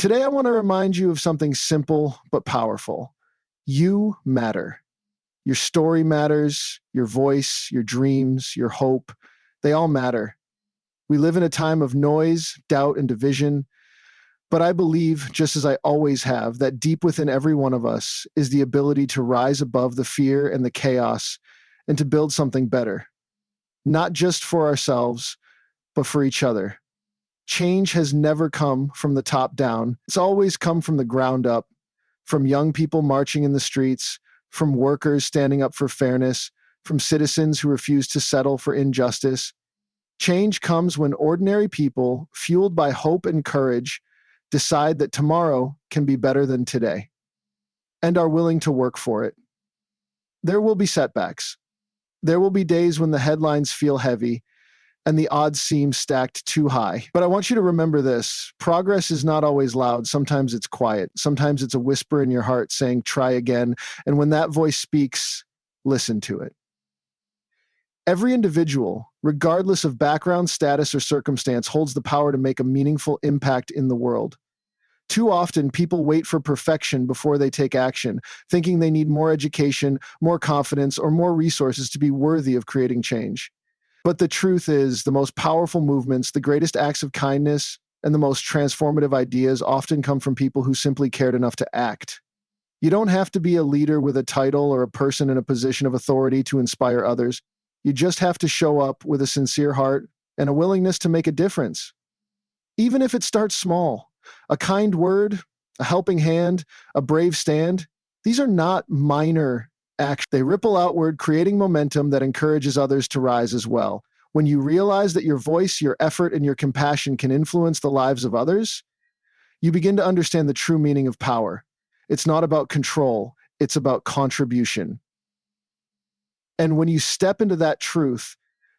Today, I want to remind you of something simple but powerful. You matter. Your story matters, your voice, your dreams, your hope, they all matter. We live in a time of noise, doubt, and division, but I believe, just as I always have, that deep within every one of us is the ability to rise above the fear and the chaos and to build something better, not just for ourselves, but for each other. Change has never come from the top down. It's always come from the ground up, from young people marching in the streets, from workers standing up for fairness, from citizens who refuse to settle for injustice. Change comes when ordinary people, fueled by hope and courage, decide that tomorrow can be better than today and are willing to work for it. There will be setbacks. There will be days when the headlines feel heavy and the odds seem stacked too high. But I want you to remember this. Progress is not always loud. Sometimes it's quiet. Sometimes it's a whisper in your heart saying, try again. And when that voice speaks, listen to it. Every individual, regardless of background, status, or circumstance, holds the power to make a meaningful impact in the world. Too often, people wait for perfection before they take action, thinking they need more education, more confidence, or more resources to be worthy of creating change. But the truth is, the most powerful movements, the greatest acts of kindness, and the most transformative ideas often come from people who simply cared enough to act. You don't have to be a leader with a title or a person in a position of authority to inspire others. You just have to show up with a sincere heart and a willingness to make a difference. Even if it starts small, a kind word, a helping hand, a brave stand, these are not minor actions. They ripple outward, creating momentum that encourages others to rise as well. When you realize that your voice, your effort, and your compassion can influence the lives of others, you begin to understand the true meaning of power. It's not about control, it's about contribution. And when you step into that truth,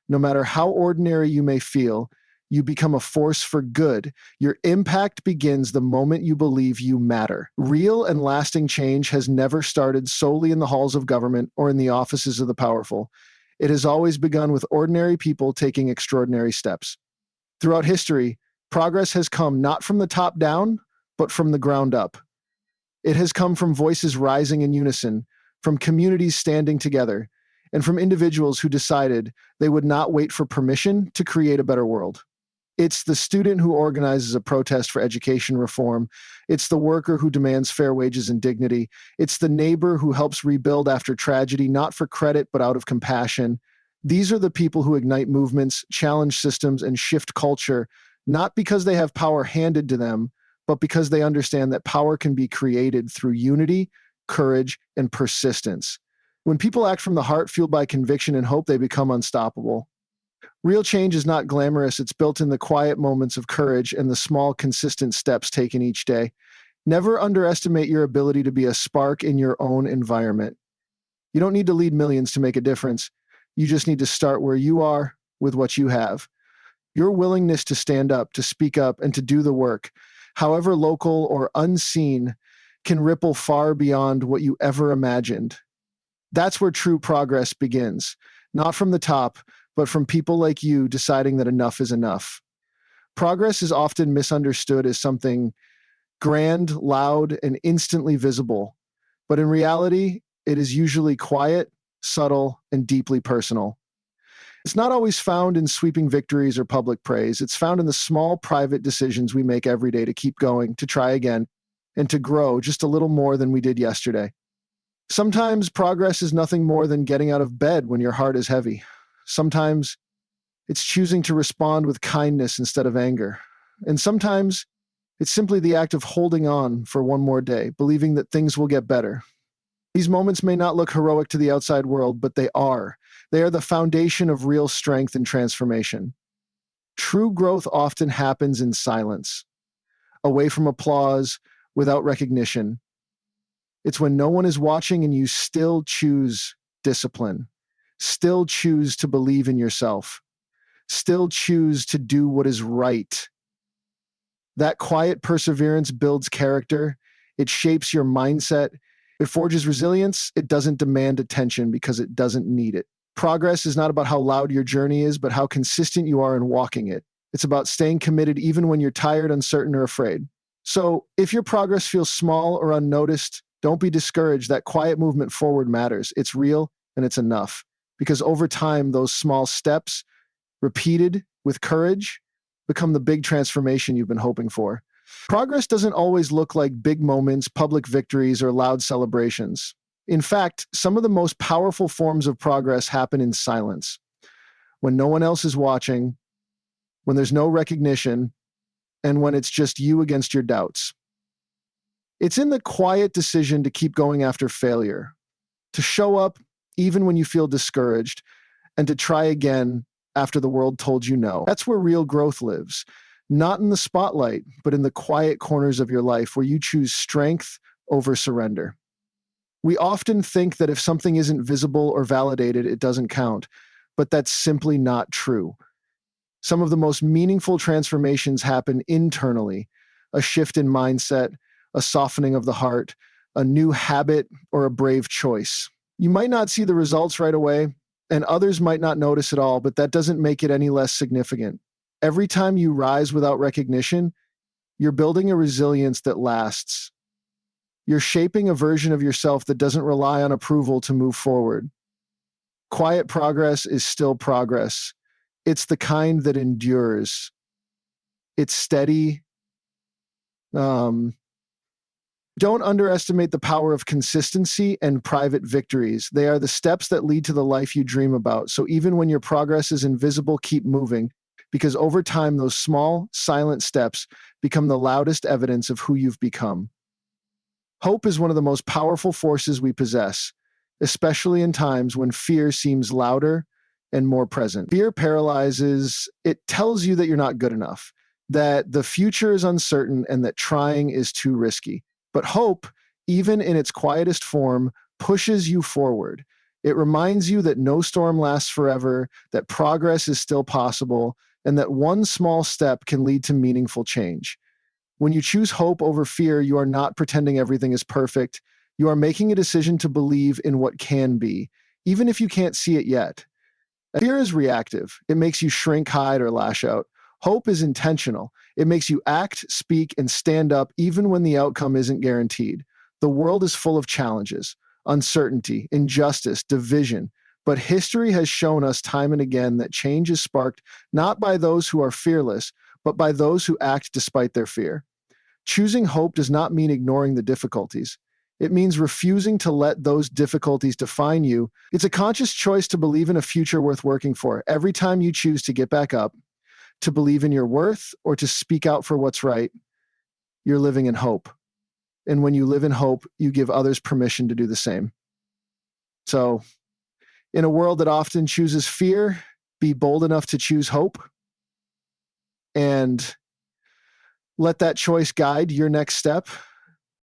no matter how ordinary you may feel, you become a force for good. Your impact begins the moment you believe you matter. Real and lasting change has never started solely in the halls of government or in the offices of the powerful. It has always begun with ordinary people taking extraordinary steps. Throughout history, progress has come not from the top down, but from the ground up. It has come from voices rising in unison, from communities standing together, and from individuals who decided they would not wait for permission to create a better world. It's the student who organizes a protest for education reform. It's the worker who demands fair wages and dignity. It's the neighbor who helps rebuild after tragedy, not for credit, but out of compassion. These are the people who ignite movements, challenge systems, and shift culture, not because they have power handed to them, but because they understand that power can be created through unity, courage, and persistence. When people act from the heart, fueled by conviction and hope, they become unstoppable. Real change is not glamorous. It's built in the quiet moments of courage and the small, consistent steps taken each day. Never underestimate your ability to be a spark in your own environment. You don't need to lead millions to make a difference. You just need to start where you are with what you have. Your willingness to stand up, to speak up, and to do the work, however local or unseen, can ripple far beyond what you ever imagined. That's where true progress begins, not from the top, but from people like you deciding that enough is enough. Progress is often misunderstood as something grand, loud, and instantly visible. But in reality, it is usually quiet, subtle, and deeply personal. It's not always found in sweeping victories or public praise. It's found in the small, private decisions we make every day to keep going, to try again, and to grow just a little more than we did yesterday. Sometimes progress is nothing more than getting out of bed when your heart is heavy. Sometimes it's choosing to respond with kindness instead of anger. And sometimes it's simply the act of holding on for one more day, believing that things will get better. These moments may not look heroic to the outside world, but they are. They are the foundation of real strength and transformation. True growth often happens in silence, away from applause, without recognition. It's when no one is watching and you still choose discipline, still choose to believe in yourself, still choose to do what is right. That quiet perseverance builds character. It shapes your mindset. It forges resilience. It doesn't demand attention because it doesn't need it. Progress is not about how loud your journey is, but how consistent you are in walking it. It's about staying committed even when you're tired, uncertain, or afraid. So if your progress feels small or unnoticed, don't be discouraged. That quiet movement forward matters. It's real and it's enough. Because over time, those small steps, repeated with courage, become the big transformation you've been hoping for. Progress doesn't always look like big moments, public victories, or loud celebrations. In fact, some of the most powerful forms of progress happen in silence, when no one else is watching, when there's no recognition, and when it's just you against your doubts. It's in the quiet decision to keep going after failure, to show up even when you feel discouraged, and to try again after the world told you no. That's where real growth lives, not in the spotlight, but in the quiet corners of your life where you choose strength over surrender. We often think that if something isn't visible or validated, it doesn't count, but that's simply not true. Some of the most meaningful transformations happen internally: a shift in mindset, a softening of the heart, a new habit, or a brave choice. You might not see the results right away, and others might not notice at all, but that doesn't make it any less significant. Every time you rise without recognition, you're building a resilience that lasts. You're shaping a version of yourself that doesn't rely on approval to move forward. Quiet progress is still progress. It's the kind that endures. It's steady. Um, don't underestimate the power of consistency and private victories. They are the steps that lead to the life you dream about. So even when your progress is invisible, keep moving, because over time, those small, silent steps become the loudest evidence of who you've become. Hope is one of the most powerful forces we possess, especially in times when fear seems louder and more present. Fear paralyzes, it tells you that you're not good enough, that the future is uncertain, and that trying is too risky. But hope, even in its quietest form, pushes you forward. It reminds you that no storm lasts forever, that progress is still possible, and that one small step can lead to meaningful change. When you choose hope over fear, you are not pretending everything is perfect. You are making a decision to believe in what can be, even if you can't see it yet. Fear is reactive. It makes you shrink, hide, or lash out. Hope is intentional. It makes you act, speak, and stand up even when the outcome isn't guaranteed. The world is full of challenges, uncertainty, injustice, division. But history has shown us time and again that change is sparked not by those who are fearless, but by those who act despite their fear. Choosing hope does not mean ignoring the difficulties. It means refusing to let those difficulties define you. It's a conscious choice to believe in a future worth working for. Every time you choose to get back up, to believe in your worth, or to speak out for what's right, you're living in hope. And when you live in hope, you give others permission to do the same. So, in a world that often chooses fear, be bold enough to choose hope and let that choice guide your next step.